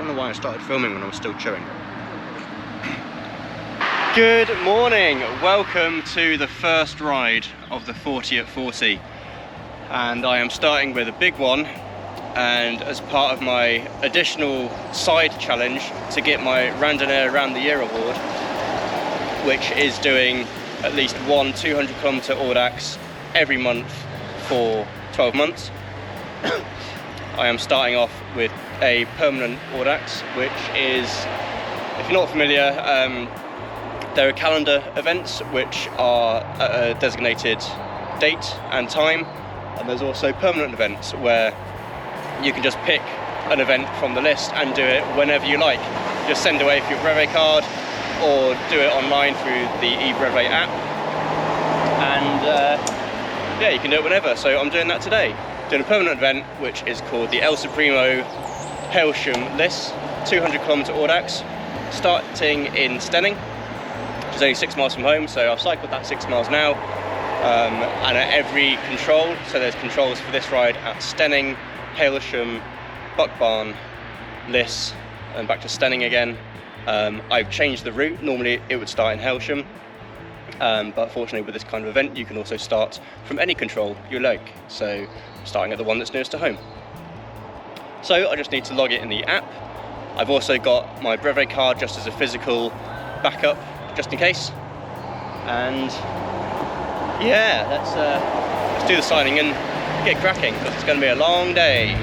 don't know why I started filming when I was still chewing. Good morning, welcome to the first ride of the 40 at 40. And I am starting with a big one, and as part of my additional side challenge to get my Randonneur Around the Year award, which is doing at least one 200-kilometer Audax every month for 12 months. I am starting off with a permanent Audax, which is, if you're not familiar, there are calendar events which are at a designated date and time, and there's also permanent events where you can just pick an event from the list and do it whenever you like. Just send away for your brevet card or do it online through the eBrevet app, and yeah, you can do it whenever. So I'm doing that today, doing a permanent event which is called the Supremo Hailsham List 200-kilometer Audax, starting in Stenning, which is only 6 miles from home. So I've cycled that 6 miles now, and at every control, so there's controls for this ride at Stenning, Hailsham, Buckbarn, Liss, and back to Stenning again. I've changed the route. Normally it would start in Hailsham, but fortunately with this kind of event you can also start from any control you like, so starting at the one that's nearest to home. So I just need to log it in the app. I've also got my brevet card just as a physical backup, just in case. And yeah, let's do the signing and get cracking, because it's going to be a long day.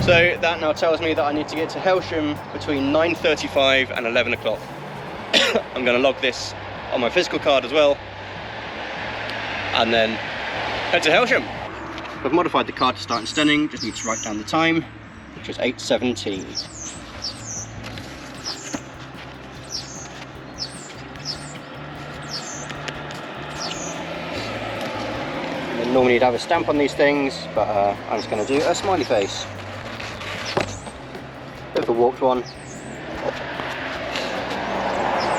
So that now tells me that I need to get to Hailsham between 9:35 and 11 o'clock. I'm going to log this on my physical card as well, and then head to Hailsham. I've modified the card to start in Stenning, just need to write down the time, which is 8:17. Normally you'd have a stamp on these things, but I'm just going to do a smiley face. Bit of a warped one.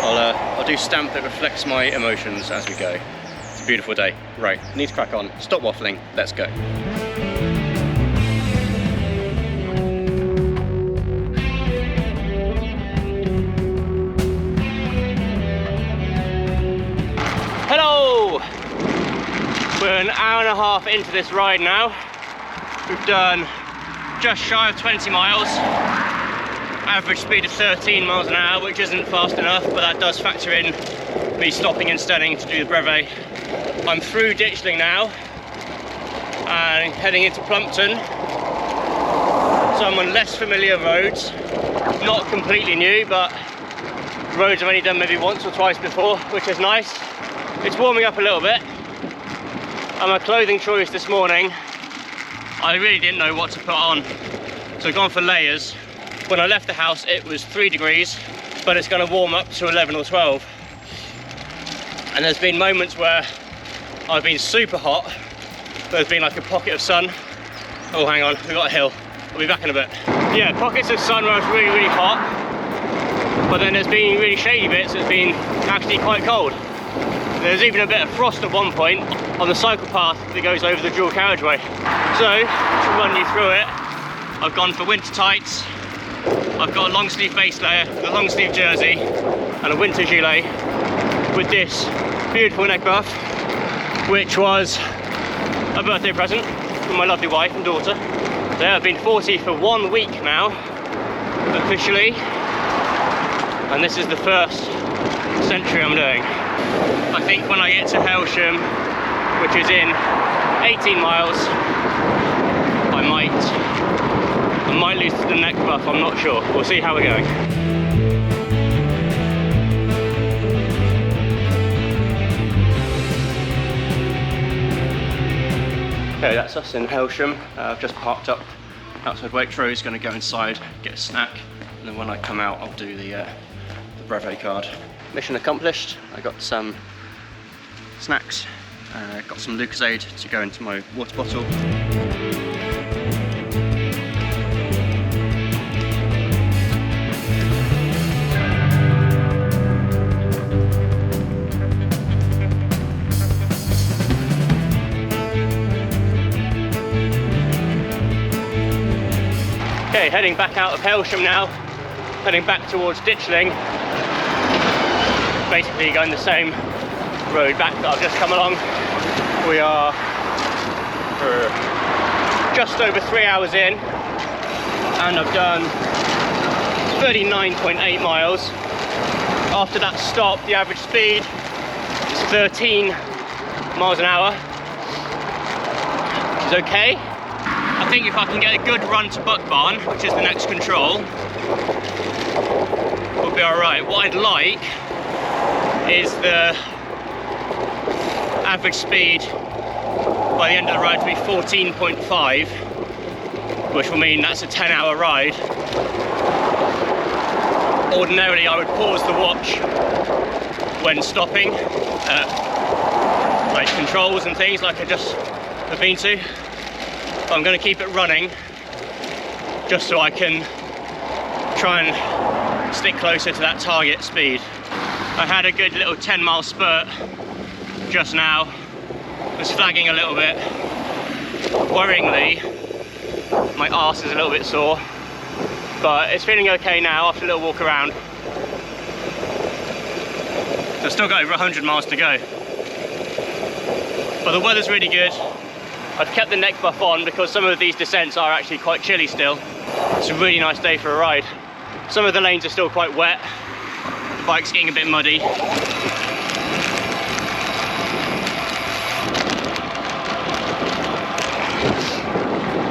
I'll do stamp that reflects my emotions as we go. It's a beautiful day. Right, need to crack on. Stop waffling, let's go. Hello! We're an hour and a half into this ride now. We've done just shy of 20 miles. Average speed of 13 miles an hour, which isn't fast enough, but that does factor in me stopping in Stenning to do the brevet. I'm through Ditchling now and heading into Plumpton. So I'm on less familiar roads, not completely new, but roads I've only done maybe once or twice before, which is nice. It's warming up a little bit. And my clothing choice this morning, I really didn't know what to put on, so I've gone for layers. When I left the house it was 3 degrees, but it's going to warm up to 11 or 12. And there's been moments where I've been super hot, there's been like a pocket of sun. Oh, hang on, we've got a hill, I'll be back in a bit. Yeah, pockets of sun where it's really, really hot, but then there's been really shady bits, it's been actually quite cold. There's even a bit of frost at one point on the cycle path that goes over the dual carriageway. So, to run you through it, I've gone for winter tights. I've got a long sleeve base layer, a long sleeve jersey, and a winter gilet with this beautiful neck buff, which was a birthday present from my lovely wife and daughter. So I've been 40 for 1 week now, officially, and this is the first century I'm doing. I think when I get to Hailsham, which is in 18 miles, I might lose the neck buff, I'm not sure. We'll see how we're going. Okay, that's us in Hailsham. I've just parked up outside Waitrose, going to go inside, get a snack, and then when I come out I'll do the brevet card. Mission accomplished. I got some snacks, got some Lucozade to go into my water bottle. Okay, heading back out of Hailsham now, heading back towards Ditchling. Basically going the same road back that I've just come along. We are just over 3 hours in, and I've done 39.8 miles. After that stop, the average speed is 13 miles an hour, which is okay. I think if I can get a good run to Buck Barn, which is the next control, we'll be alright. What I'd like is the average speed by the end of the ride to be 14.5, which will mean that's a 10-hour ride. Ordinarily I would pause the watch when stopping like controls and things like I just have been to, but I'm going to keep it running just so I can try and stick closer to that target speed. I had a good little 10-mile spurt just now. Was flagging a little bit. Worryingly, my arse is a little bit sore, but it's feeling okay now after a little walk around. So I've still got over 100 miles to go. But the weather's really good. I've kept the neck buff on because some of these descents are actually quite chilly still. It's a really nice day for a ride. Some of the lanes are still quite wet. The bike's getting a bit muddy.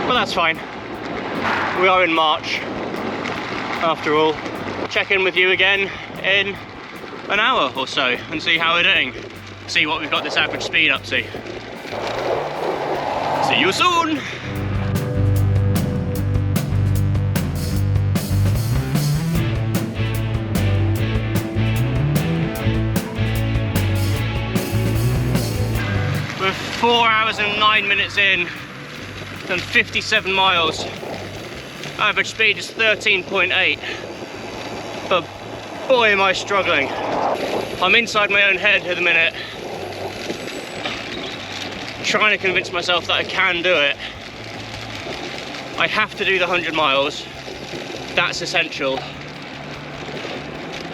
But that's fine. We are in March, after all. Check in with you again in an hour or so and see how we're doing. See what we've got this average speed up to. See you soon! We're 4 hours and 9 minutes in, done 57 miles. Average speed is 13.8. But boy am I struggling. I'm inside my own head at the minute, trying to convince myself that I can do it. I have to do the 100 miles. That's essential.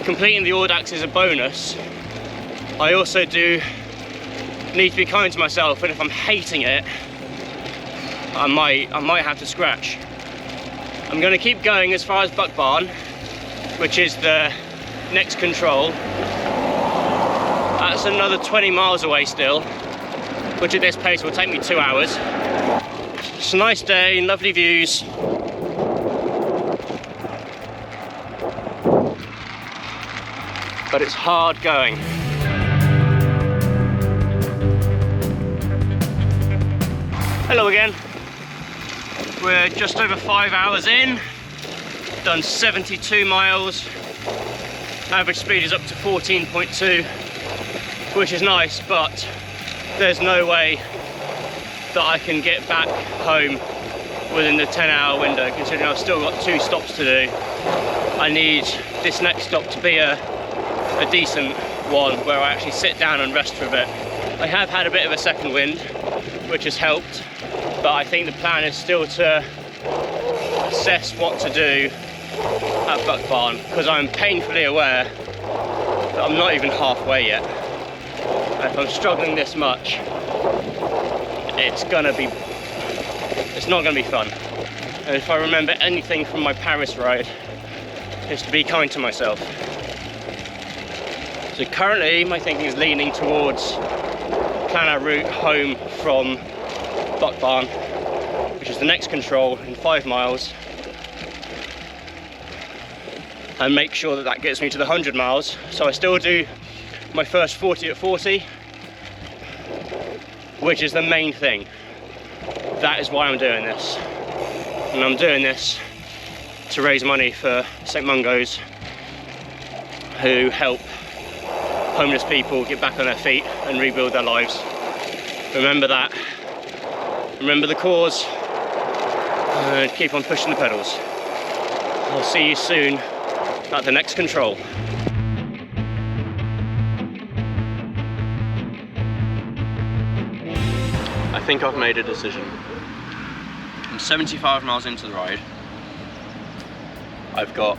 Completing the Audax is a bonus. I also do need to be kind to myself, and if I'm hating it, I might have to scratch. I'm going to keep going as far as Buck Barn, which is the next control. That's another 20 miles away still, which at this pace will take me 2 hours. It's a nice day, lovely views. But it's hard going. Hello again. We're just over 5 hours in, done 72 miles. Average speed is up to 14.2, which is nice, but there's no way that I can get back home within the 10-hour window, considering I've still got 2 stops to do. I need this next stop to be a decent one where I actually sit down and rest for a bit. I have had a bit of a second wind, which has helped, but I think the plan is still to assess what to do at Buck Barn, because I'm painfully aware that I'm not even halfway yet. And if I'm struggling this much, it's not gonna be fun. And if I remember anything from my Paris ride, it's to be kind to myself. So currently my thinking is leaning towards plan our route home from Buck Barn, which is the next control in 5 miles, and make sure that that gets me to the 100 miles. So I still do my first 40 at 40, which is the main thing. That is why I'm doing this. And I'm doing this to raise money for St Mungo's, who help homeless people get back on their feet and rebuild their lives. Remember that. Remember the cause, and keep on pushing the pedals. I'll see you soon at the next control. I think I've made a decision. I'm 75 miles into the ride. I've got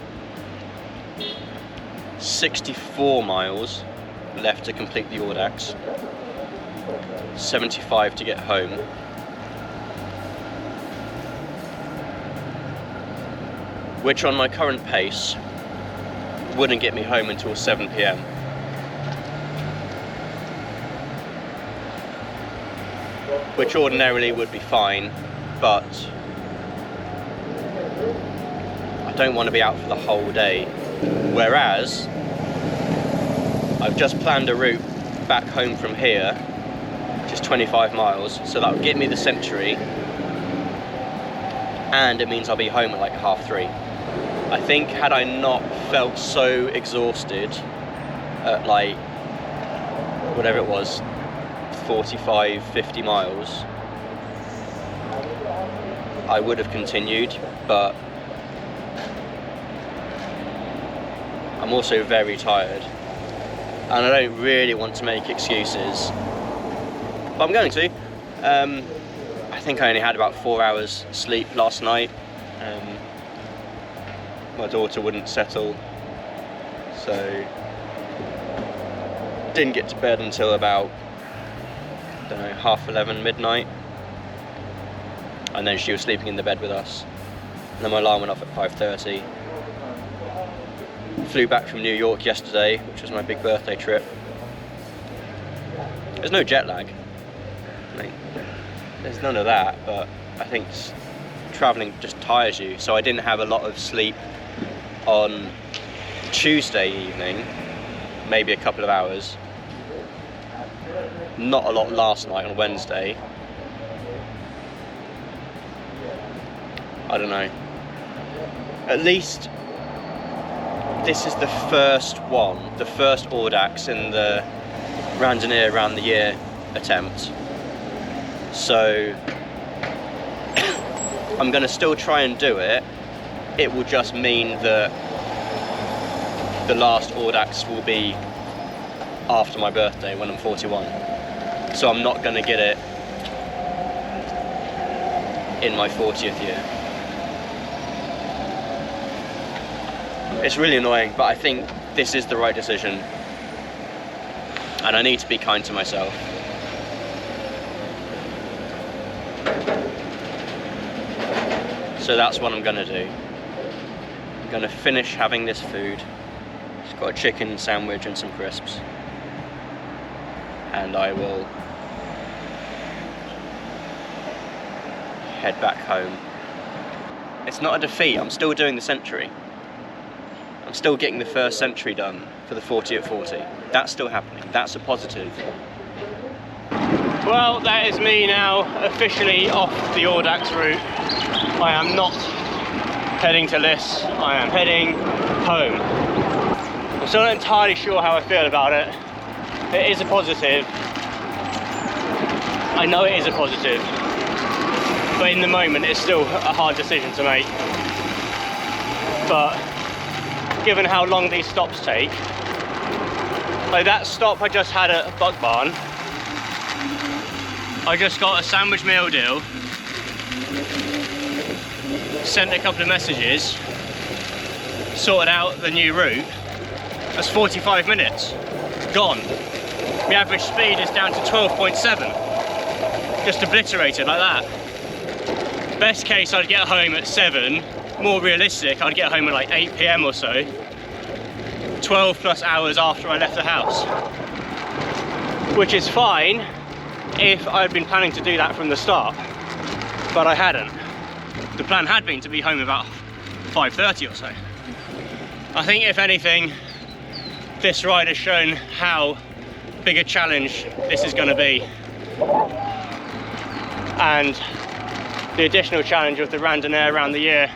64 miles left to complete the Audax, 75 to get home. Which on my current pace wouldn't get me home until 7 PM. Which ordinarily would be fine, but I don't want to be out for the whole day. Whereas I've just planned a route back home from here, which is 25 miles, so that'll get me the Century, and it means I'll be home at like 3:30. I think had I not felt so exhausted at like whatever it was, 45, 50 miles, I would have continued, but I'm also very tired and I don't really want to make excuses, but I'm going to. I think I only had about 4 hours sleep last night. My daughter wouldn't settle, so didn't get to bed until about, I don't know, 11:30, midnight, and then she was sleeping in the bed with us, and then my alarm went off at 5:30. Flew back from New York yesterday, which was my big birthday trip. There's no jet lag, there's none of that, but I think travelling just tires you, so I didn't have a lot of sleep on Tuesday evening, maybe a couple of hours. Not a lot last night on Wednesday. I don't know. At least this is the first one, the first Audax in the Randonneur around the year attempt. So I'm going to still try and do it. It will just mean that the last Audax will be after my birthday when I'm 41. So I'm not going to get it in my 40th year. It's really annoying, but I think this is the right decision. And I need to be kind to myself. So that's what I'm going to do. I'm going to finish having this food. It's got a chicken sandwich and some crisps. And I will head back home. It's not a defeat, I'm still doing the Century. I'm still getting the first Century done for the 40 at 40. That's still happening, that's a positive. Well, that is me now officially off the Audax route. I am not heading to Liss, I am heading home. I'm still not entirely sure how I feel about it. It is a positive. I know it is a positive. But in the moment, it's still a hard decision to make. But given how long these stops take, like that stop I just had at Buck Barn, I just got a sandwich meal deal, sent a couple of messages, sorted out the new route. That's 45 minutes, gone. The average speed is down to 12.7, just obliterated like that. Best case, I'd get home at 7. More realistic, I'd get home at like 8 PM or so. 12 plus hours after I left the house. Which is fine if I'd been planning to do that from the start, but I hadn't. The plan had been to be home about 5:30 or so. I think if anything, this ride has shown how big a challenge this is going to be. And the additional challenge of the Randonneur around the year,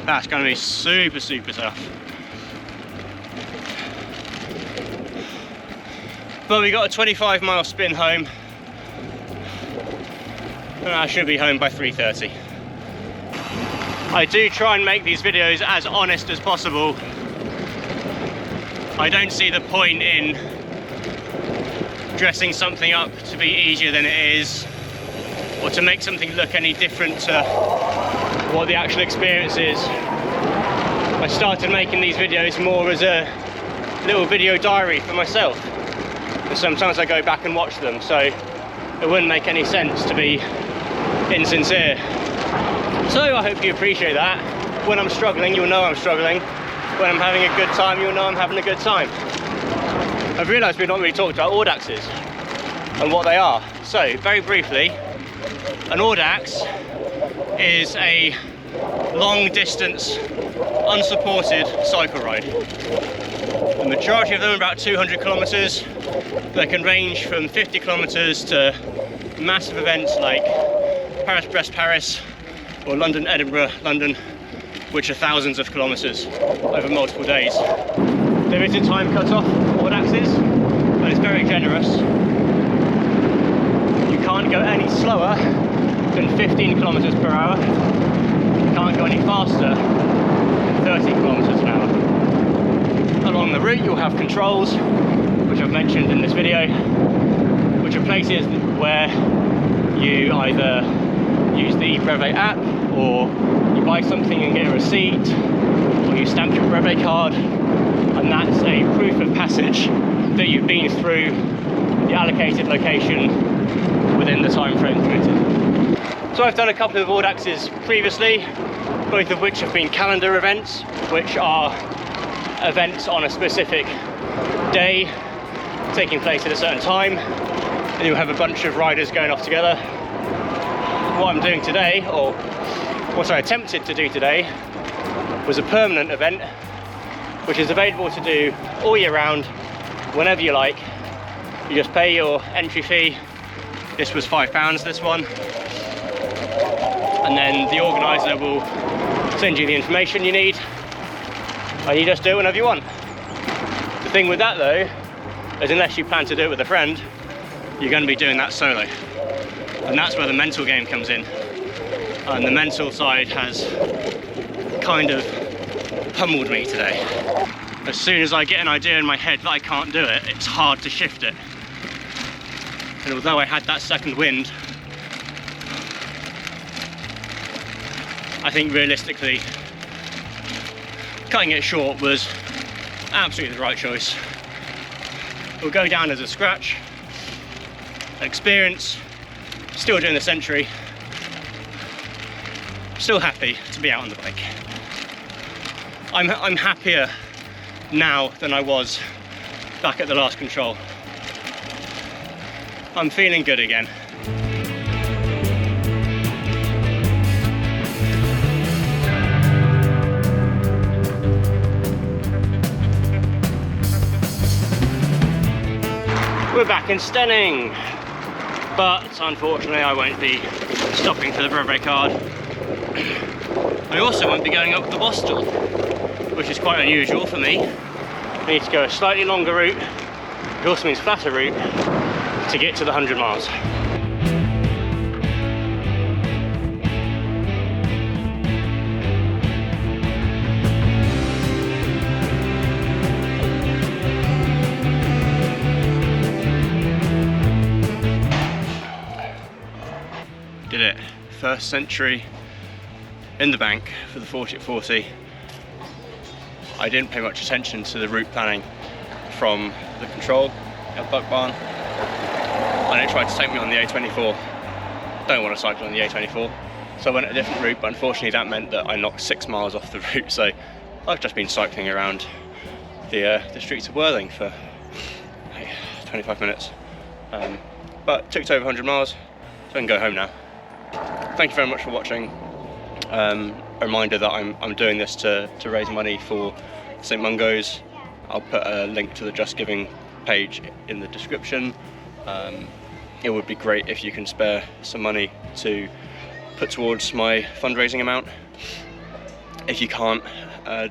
that's going to be super, super tough. But we got a 25-mile spin home, and I should be home by 3:30. I do try and make these videos as honest as possible. I don't see the point in dressing something up to be easier than it is, or to make something look any different to what the actual experience is. I started making these videos more as a little video diary for myself. And sometimes I go back and watch them, so it wouldn't make any sense to be insincere. So I hope you appreciate that. When I'm struggling, you'll know I'm struggling. When I'm having a good time, you'll know I'm having a good time. I've realised we've not really talked about Audaxes and what they are. So, very briefly, an Audax is a long distance, unsupported cycle ride. The majority of them are about 200 kilometres. They can range from 50 kilometres to massive events like Paris-Brest-Paris or London-Edinburgh-London, which are thousands of kilometres over multiple days. There is a time cut-off for Audaxes, but it's very generous. You can't go any slower than 15 kilometres per hour. You can't go any faster than 30 kilometres an hour. Along the route you'll have controls, which I've mentioned in this video, which are places where you either use the Brevet app, or you buy something and get a receipt, or you stamp your Brevet card, and that's a proof of passage that you've been through the allocated location within the time frame committed. So I've done a couple of Audaxes previously, both of which have been calendar events, which are events on a specific day taking place at a certain time, and you'll have a bunch of riders going off together. What I'm doing today, or what I attempted to do today, was a permanent event which is available to do all year round, whenever you like. You just pay your entry fee. This was £5, this one, and then the organiser will send you the information you need, and you just do it whenever you want. The thing with that though is, unless you plan to do it with a friend, you're going to be doing that solo, and that's where the mental game comes in. And the mental side has kind of pummeled me today. As soon as I get an idea in my head that I can't do it, it's hard to shift it. And although I had that second wind, I think realistically, cutting it short was absolutely the right choice. It'll go down as a scratch, an experience, still doing the century, still happy to be out on the bike. I'm happier now than I was back at the last control. I'm feeling good again. We're back in Stenning, but unfortunately I won't be stopping for the Brevet card. I also won't be going up the Bostel, which is quite unusual for me. I need to go a slightly longer route, it also means flatter route, to get to the 100 miles. Did it. First century in the bank for the 40 at 40. I didn't pay much attention to the route planning from the control at Buck Barn, and it tried to take me on the A24. Don't want to cycle on the A24, so I went a different route, but unfortunately that meant that I knocked 6 miles off the route, so I've just been cycling around the streets of Worthing for 25 minutes, but took to over 100 miles, so I can go home now. Thank you very much for watching. A reminder that I'm doing this to raise money for St Mungo's. I'll put a link to the Just Giving page in the description. It would be great if you can spare some money to put towards my fundraising amount. If you can't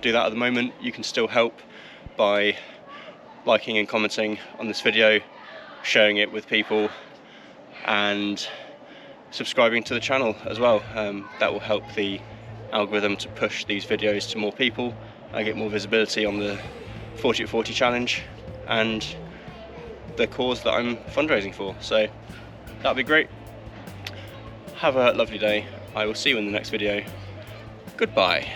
do that at the moment, you can still help by liking and commenting on this video, sharing it with people, and subscribing to the channel as well. That will help the algorithm to push these videos to more people. I get more visibility on the 40 at 40 challenge and the cause that I'm fundraising for, so that'd be great. Have a lovely day. I will see you in the next video. Goodbye.